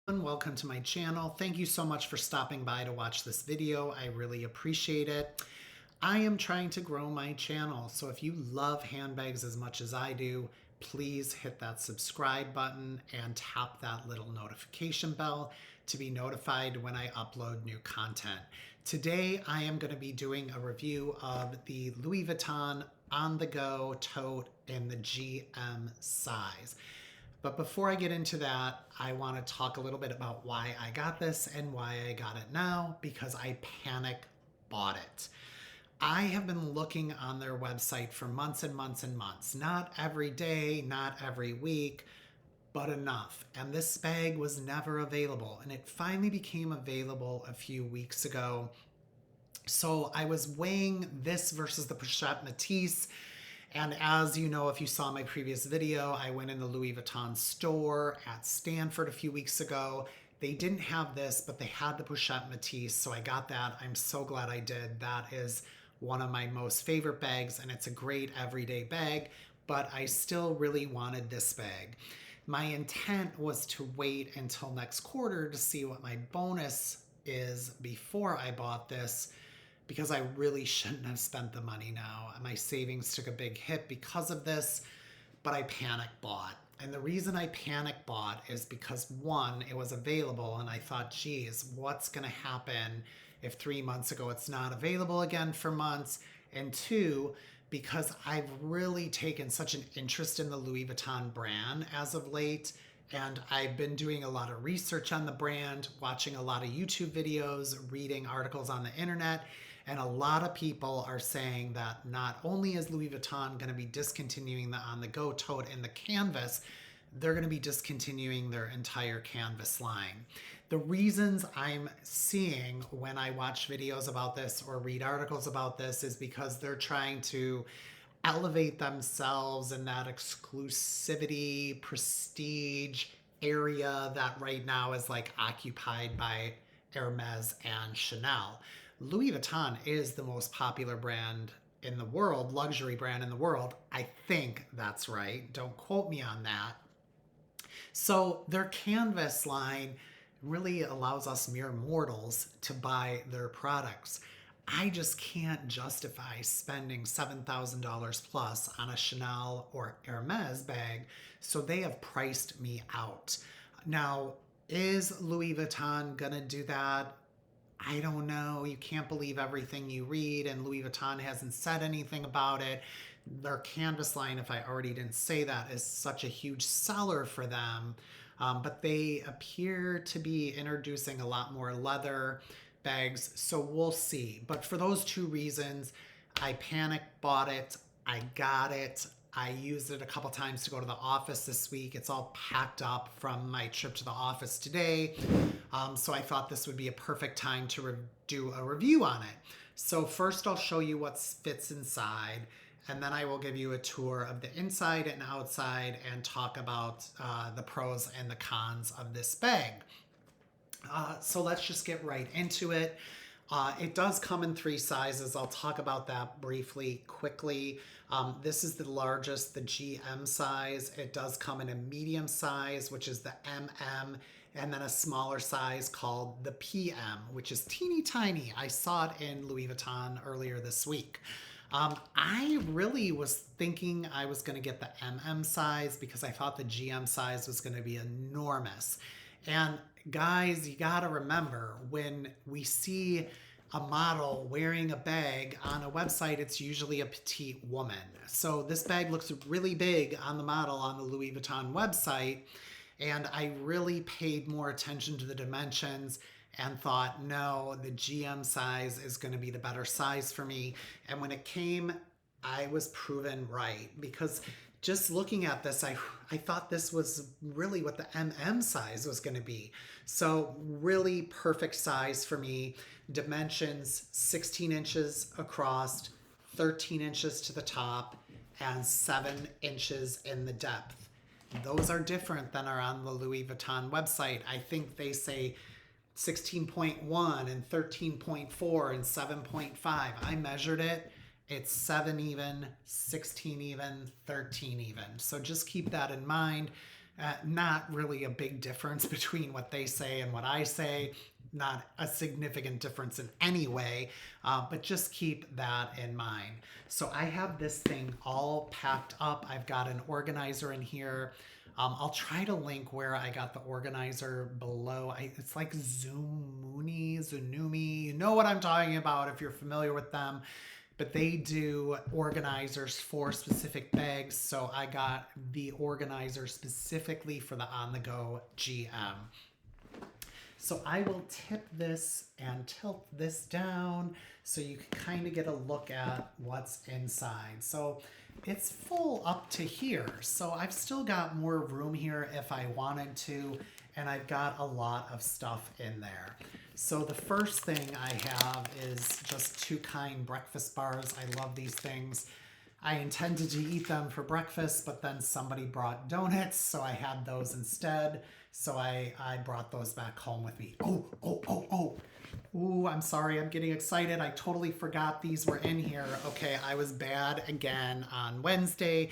And welcome to my channel. Thank you so much for stopping by to watch this video. I really appreciate it. I am trying to grow my channel, so if you love handbags as much as I do, please hit that subscribe button and tap that little notification bell to be notified when I upload new content. Today I am going to be doing a review of the Louis Vuitton On-The-Go tote in the GM size. But before I get into that, I want to talk a little bit about why I got this and why I got it now, because I panic bought it. I have been looking on their website for months and months and months. Not every day, not every week, but enough. And this bag was never available. And it finally became available a few weeks ago. So I was weighing this versus the Pochette Métis. And as you know, if you saw my previous video, I went in the Louis Vuitton store at Stanford a few weeks ago. They didn't have this, but they had the Pochette Métis, so I got that. I'm so glad I did. That is one of my most favorite bags, and it's a great everyday bag, but I still really wanted this bag. My intent was to wait until next quarter to see what my bonus is before I bought this, because I really shouldn't have spent the money now. My savings took a big hit because of this, but I panic bought. And the reason I panic bought is because, one, it was available, and I thought, geez, what's gonna happen if 3 months ago it's not available again for months? And two, because I've really taken such an interest in the Louis Vuitton brand as of late, and I've been doing a lot of research on the brand, watching a lot of YouTube videos, reading articles on the internet, and a lot of people are saying that not only is Louis Vuitton going to be discontinuing the On-The-Go tote in the canvas, they're going to be discontinuing their entire canvas line. The reasons I'm seeing when I watch videos about this or read articles about this is because they're trying to elevate themselves in that exclusivity, prestige area that right now is like occupied by Hermes and Chanel. Louis Vuitton is the most popular brand in the world, luxury brand in the world. I think that's right. Don't quote me on that. So their canvas line really allows us mere mortals to buy their products. I just can't justify spending $7,000 plus on a Chanel or Hermes bag, so they have priced me out. Now, is Louis Vuitton gonna do that? I don't know. You can't believe everything you read, and Louis Vuitton hasn't said anything about it. Their canvas line, if I already didn't say that, is such a huge seller for them. But they appear to be introducing a lot more leather bags, so we'll see. But for those two reasons, I panic bought it. I got it. I used it a couple times to go to the office this week. It's all packed up from my trip to the office today. So I thought this would be a perfect time to do a review on it. So first I'll show you what fits inside, and then I will give you a tour of the inside and outside and talk about the pros and the cons of this bag. So let's just get right into it. It does come in 3 sizes. I'll talk about that briefly, quickly. This is the largest, the GM size. It does come in a medium size, which is the MM, and then a smaller size called the PM, which is teeny tiny. I saw it in Louis Vuitton earlier this week. I really was thinking I was going to get the MM size because I thought the GM size was going to be enormous. And guys, you got to remember, when we see a model wearing a bag on a website, it's usually a petite woman. So this bag looks really big on the model on the Louis Vuitton website, and I really paid more attention to the dimensions and thought, no, the GM size is going to be the better size for me. And when it came, I was proven right, because just looking at this, I thought this was really what the MM size was going to be. So really perfect size for me. Dimensions, 16 inches across, 13 inches to the top, and 7 inches in the depth. Those are different than are on the Louis Vuitton website. I think they say 16.1 and 13.4 and 7.5. I measured it. It's 7 even, 16 even, 13 even. So just keep that in mind. Not really a big difference between what they say and what I say. Not a significant difference in any way, but just keep that in mind. So I have this thing all packed up. I've got an organizer in here. I'll try to link where I got the organizer below. It's like ZOOMONI. You know what I'm talking about if you're familiar with them. But they do organizers for specific bags. So I got the organizer specifically for the On-the-Go GM. So I will tip this and tilt this down so you can kind of get a look at what's inside. So it's full up to here. So I've still got more room here if I wanted to, and I've got a lot of stuff in there. So the first thing I have is just Two Kind breakfast bars. I love these things. I intended to eat them for breakfast, but then somebody brought donuts, so I had those instead. So I brought those back home with me. Ooh, I'm sorry, I'm getting excited. I totally forgot these were in here. Okay, I was bad again on Wednesday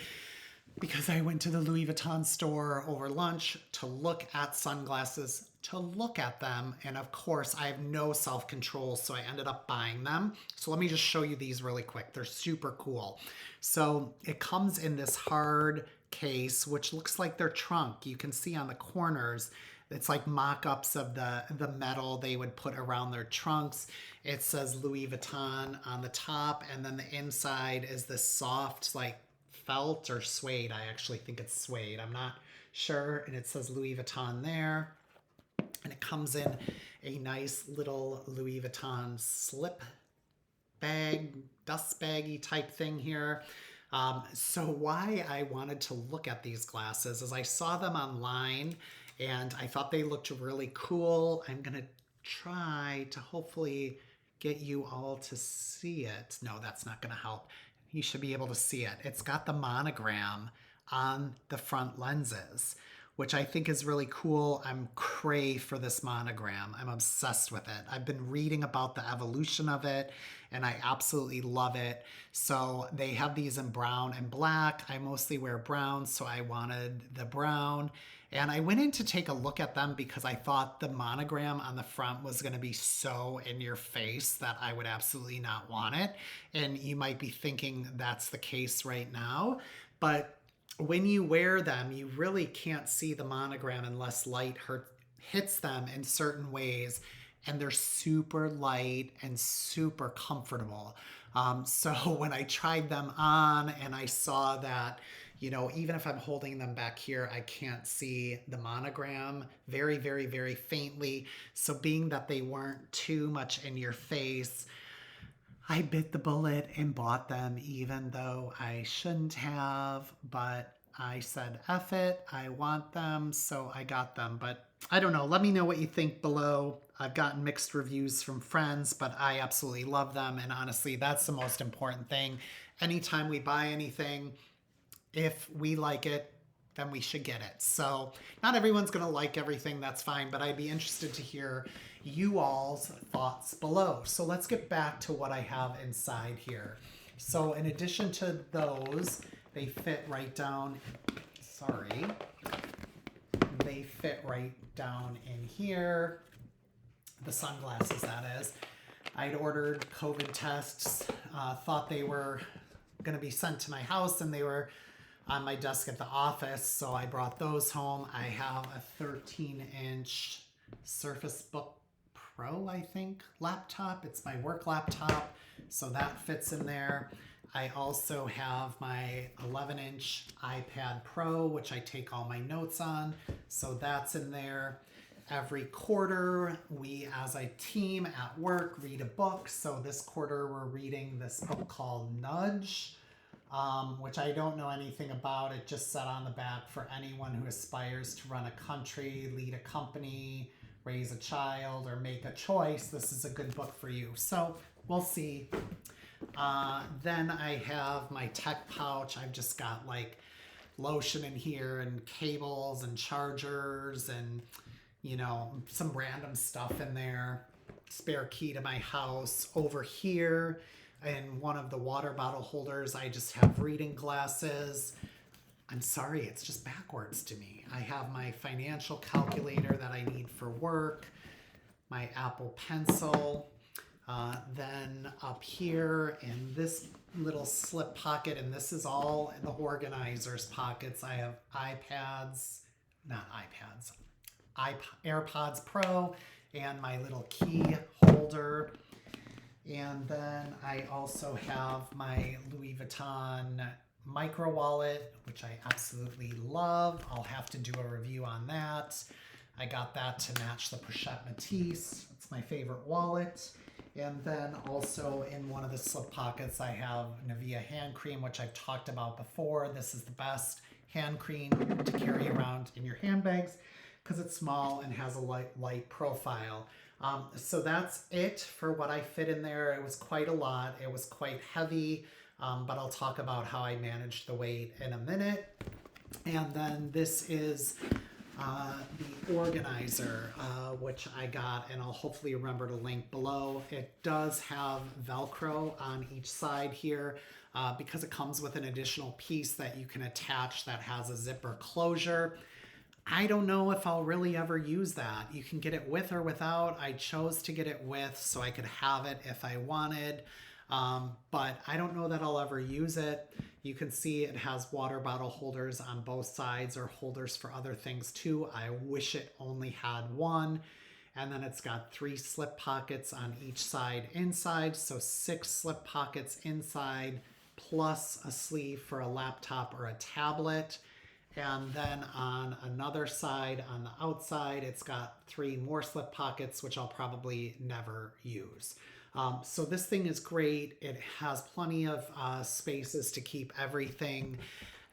because I went to the Louis Vuitton store over lunch to look at sunglasses, to look at them. And of course, I have no self-control, so I ended up buying them. So let me just show you these really quick. They're super cool. So it comes in this hard case, which looks like their trunk. You can see on the corners, it's like mock-ups of the metal they would put around their trunks. It says Louis Vuitton on the top, and then the inside is this soft, like felt or suede. I actually think it's suede. I'm not sure. And it says Louis Vuitton there. And it comes in a nice little Louis Vuitton slip bag, dust baggy type thing here. So why I wanted to look at these glasses is I saw them online and I thought they looked really cool. I'm going to try to hopefully get you all to see it. No, that's not going to help. You should be able to see it. It's got the monogram on the front lenses, which I think is really cool. I'm cray for this monogram. I'm obsessed with it. I've been reading about the evolution of it, and I absolutely love it. So they have these in brown and black. I mostly wear brown, so I wanted the brown. And I went in to take a look at them because I thought the monogram on the front was going to be so in your face that I would absolutely not want it. And you might be thinking that's the case right now, but when you wear them, you really can't see the monogram unless light hits them in certain ways, and they're super light and super comfortable. So when I tried them on and I saw that, you know, even if I'm holding them back here, I can't see the monogram very, very, very faintly. So being that they weren't too much in your face, I bit the bullet and bought them even though I shouldn't have, but I said, F it, I want them, so I got them. But I don't know, let me know what you think below. I've gotten mixed reviews from friends, but I absolutely love them, and honestly, that's the most important thing. Anytime we buy anything, if we like it, then we should get it. So not everyone's gonna like everything, that's fine, but I'd be interested to hear you all's thoughts below. So let's get back to what I have inside here. So in addition to those, they fit right down, they fit right down in here. The sunglasses, that is. I'd ordered COVID tests, thought they were gonna be sent to my house, and they were on my desk at the office, so I brought those home. I have a 13-inch Surface Book Pro, I think, laptop. It's my work laptop, so that fits in there. I also have my 11-inch iPad Pro, which I take all my notes on, so that's in there. Every quarter, we as a team at work read a book. So this quarter, we're reading this book called Nudge, which I don't know anything about. It just said on the back, for anyone who aspires to run a country, lead a company, raise a child, or make a choice, this is a good book for you. So we'll see. Then I have my tech pouch. I've just got like lotion in here and cables and chargers and, you know, some random stuff in there. Spare key to my house. Over here in one of the water bottle holders, I just have reading glasses. I'm sorry, it's just backwards to me. I have my financial calculator that I need for work, my Apple Pencil, then up here in this little slip pocket, and this is all in the organizer's pockets. I have AirPods Pro and my little key holder. And then I also have my Louis Vuitton micro wallet, which I absolutely love. I'll have to do a review on that. I got that to match the Pochette Métis. It's my favorite wallet. And then also in one of the slip pockets, I have Nivea hand cream, which I've talked about before. This is the best hand cream to carry around in your handbags because it's small and has a light profile. So that's it for what I fit in there. It was quite a lot. It was quite heavy, but I'll talk about how I managed the weight in a minute. And then this is the organizer, which I got, and I'll hopefully remember to link below. It does have Velcro on each side here because it comes with an additional piece that you can attach that has a zipper closure. I don't know if I'll really ever use that. You can get it with or without. I chose to get it with so I could have it if I wanted, but I don't know that I'll ever use it. You can see it has water bottle holders on both sides or holders for other things too. I wish it only had one. And then it's got 3 slip pockets on each side inside. So 6 slip pockets inside plus a sleeve for a laptop or a tablet. And then on another side, on the outside, it's got 3 more slip pockets, which I'll probably never use. So this thing is great. It has plenty of spaces to keep everything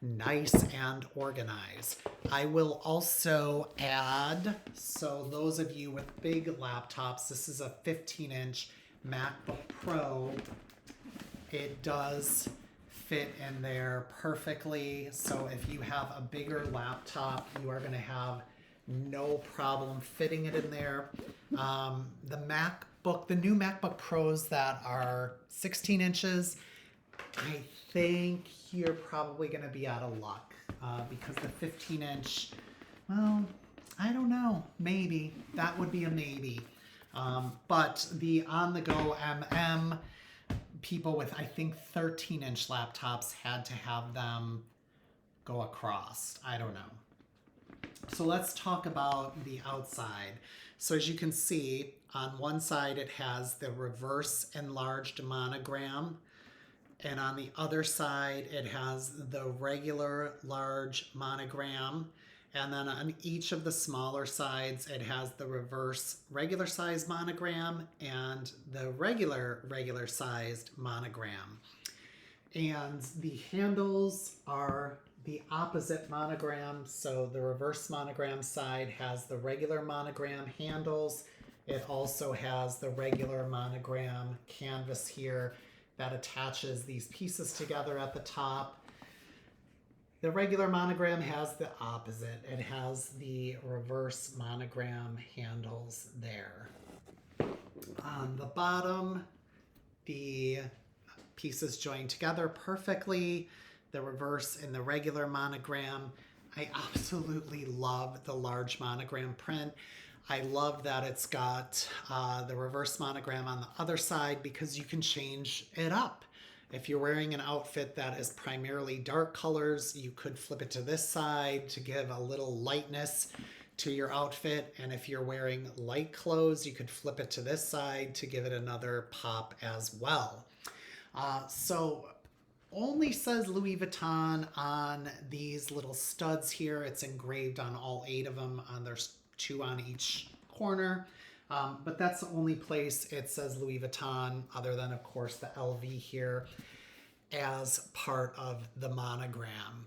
nice and organized. I will also add, so those of you with big laptops, this is a 15-inch MacBook Pro. It does fit in there perfectly. So if you have a bigger laptop, you are going to have no problem fitting it in there. The new MacBook Pros that are 16 inches, I think you're probably going to be out of luck because the 15-inch, well, I don't know, maybe. That would be a maybe. But the on-the-go MM, people with, I think, 13-inch laptops had to have them go across. I don't know. So let's talk about the outside. So as you can see, on one side it has the reverse enlarged monogram, and on the other side it has the regular large monogram, and then on each of the smaller sides it has the reverse regular size monogram and the regular sized monogram. And the handles are the opposite monogram. So the reverse monogram side has the regular monogram handles. It also has the regular monogram canvas here that attaches these pieces together at the top. The regular monogram has the opposite. It has the reverse monogram handles there. On the bottom, the pieces join together perfectly. The reverse and the regular monogram. I absolutely love the large monogram print. I love that it's got the reverse monogram on the other side because you can change it up. If you're wearing an outfit that is primarily dark colors, you could flip it to this side to give a little lightness to your outfit. And if you're wearing light clothes, you could flip it to this side to give it another pop as well. So only says Louis Vuitton on these little studs here. It's engraved on all 8 of them. There's 2 on each corner. But that's the only place it says Louis Vuitton, other than, of course, the LV here as part of the monogram.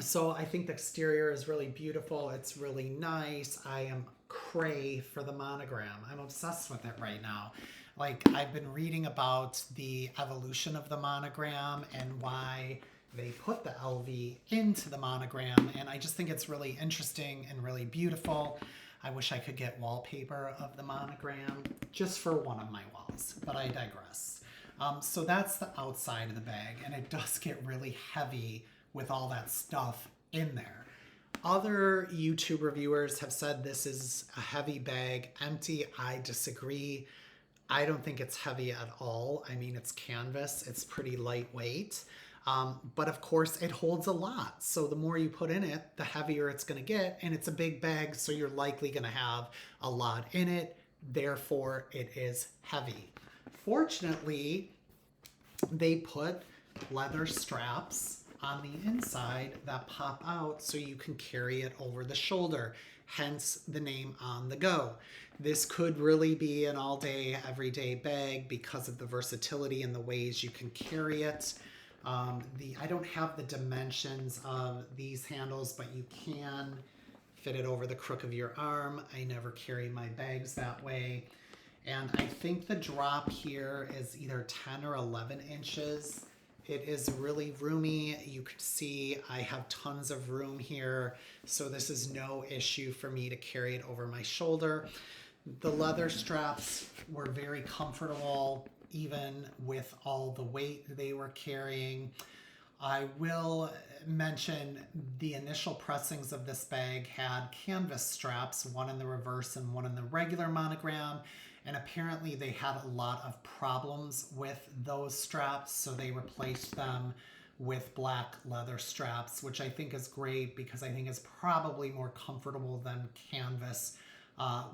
So I think the exterior is really beautiful. It's really nice. I am cray for the monogram. I'm obsessed with it right now. Like, I've been reading about the evolution of the monogram and why they put the LV into the monogram, and I just think it's really interesting and really beautiful. I wish I could get wallpaper of the monogram just for one of my walls, but I digress. So that's the outside of the bag, and it does get really heavy with all that stuff in there. Other YouTube reviewers have said this is a heavy bag, empty. I disagree. I don't think it's heavy at all. I mean, it's canvas, it's pretty lightweight. But of course it holds a lot. So the more you put in it, the heavier it's gonna get, and it's a big bag, so you're likely gonna have a lot in it. Therefore, it is heavy. Fortunately, they put leather straps on the inside that pop out so you can carry it over the shoulder, hence the name Onthego. This could really be an all-day, everyday bag because of the versatility and the ways you can carry it. I don't have the dimensions of these handles, but you can fit it over the crook of your arm. I never carry my bags that way. And I think the drop here is either 10 or 11 inches. It is really roomy. You can see I have tons of room here, so this is no issue for me to carry it over my shoulder. The leather straps were very comfortable, even with all the weight they were carrying. I will mention the initial pressings of this bag had canvas straps, one in the reverse and one in the regular monogram. And apparently they had a lot of problems with those straps, so they replaced them with black leather straps, which I think is great because I think is probably more comfortable than canvas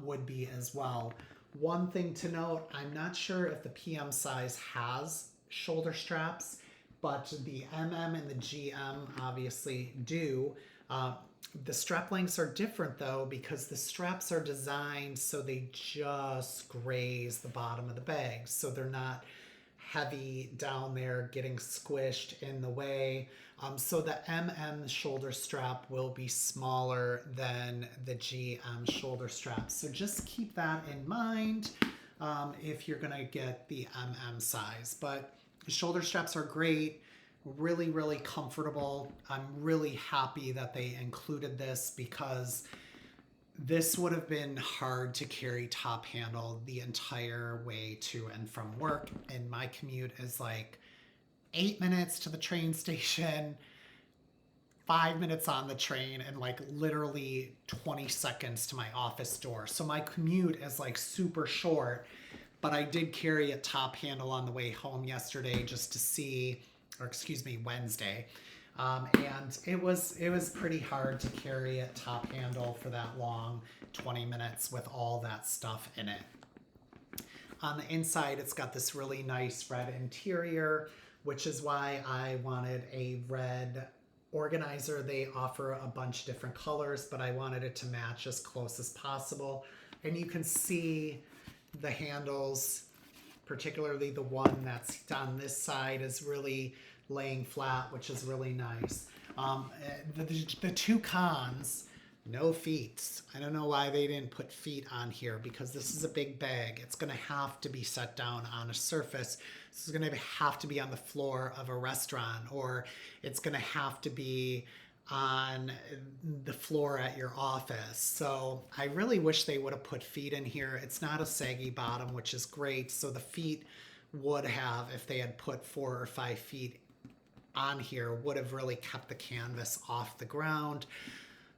would be as well. One thing to note, I'm not sure if the PM size has shoulder straps, but the MM and the GM obviously do. The strap lengths are different though, because the straps are designed so they just graze the bottom of the bag. So they're not heavy down there getting squished in the way. So the MM shoulder strap will be smaller than the GM shoulder strap. So just keep that in mind if you're gonna get the MM size. But the shoulder straps are great. Really, really comfortable. I'm really happy that they included this because this would have been hard to carry top handle the entire way to and from work. And my commute is like 8 minutes to the train station, 5 minutes on the train, and like literally 20 seconds to my office door. So my commute is like super short, but I did carry a top handle on the way home yesterday just to see, or excuse me, Wednesday. And it was pretty hard to carry it top handle for that long, 20 minutes with all that stuff in it. On the inside, it's got this really nice red interior, which is why I wanted a red organizer. They offer a bunch of different colors, but I wanted it to match as close as possible. And you can see the handles, particularly the one that's on this side, is really laying flat, which is really nice. The two cons, no feet. I don't know why they didn't put feet on here because this is a big bag. It's gonna have to be set down on a surface. This is gonna have to be on the floor of a restaurant, or it's gonna have to be on the floor at your office. So I really wish they would have put feet in here. It's not a saggy bottom, which is great. So the feet would have, if they had put 4 or 5 feet on here, would have really kept the canvas off the ground.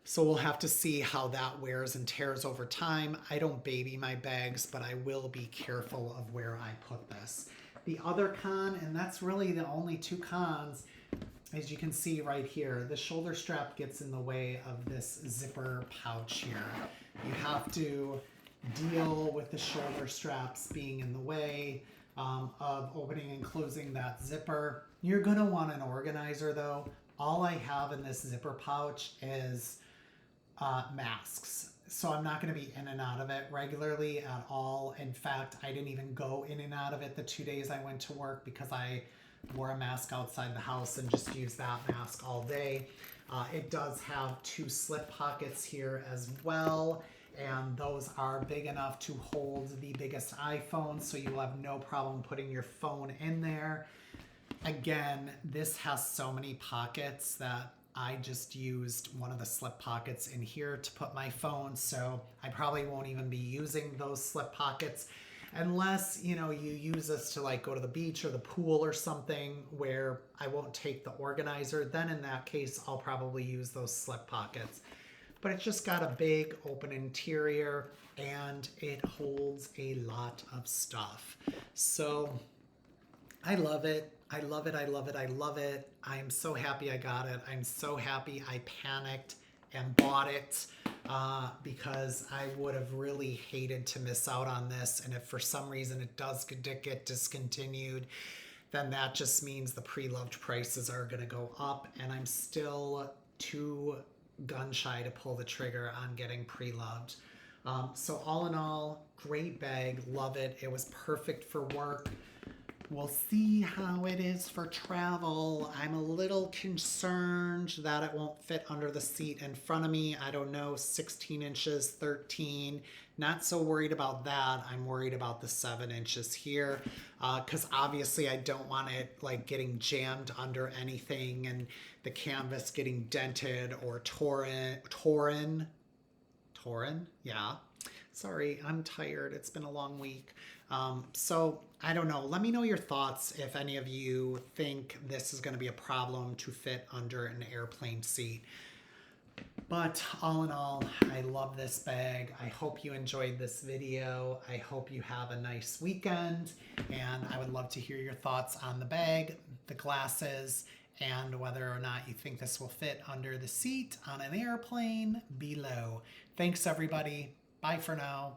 So we'll have to see how that wears and tears over time. I don't baby my bags, but I will be careful of where I put this. The other con, and that's really the only two cons, as you can see right here, the shoulder strap gets in the way of this zipper pouch here. You have to deal with the shoulder straps being in the way of opening and closing that zipper. You're gonna want an organizer though. All I have in this zipper pouch is masks. So I'm not gonna be in and out of it regularly at all. In fact, I didn't even go in and out of it the 2 days I went to work because I wore a mask outside the house and just used that mask all day. It does have 2 slip pockets here as well, and those are big enough to hold the biggest iPhone, so you will have no problem putting your phone in there. Again, this has so many pockets that I just used one of the slip pockets in here to put my phone, so I probably won't even be using those slip pockets. Unless, you know, you use this to like go to the beach or the pool or something where I won't take the organizer, then in that case, I'll probably use those slip pockets. But it's just got a big open interior and it holds a lot of stuff. So I love it. I love it. I love it. I love it. I'm so happy I got it. I'm so happy I panicked and bought it because I would have really hated to miss out on this. And if for some reason it does get discontinued, then that just means the pre-loved prices are going to go up. And I'm still too gun shy to pull the trigger on getting pre-loved. So all in all, great bag. Love it. It was perfect for work. We'll see how it is for travel. I'm a little concerned that it won't fit under the seat in front of me. I don't know, 16 inches, 13. Not so worried about that. I'm worried about the 7 inches here because obviously I don't want it like getting jammed under anything and the canvas getting dented or torn. Yeah. Sorry, I'm tired. It's been a long week. So I don't know. Let me know your thoughts if any of you think this is going to be a problem to fit under an airplane seat. But all in all, I love this bag. I hope you enjoyed this video. I hope you have a nice weekend. And I would love to hear your thoughts on the bag, the glasses, and whether or not you think this will fit under the seat on an airplane below. Thanks, everybody. Bye for now.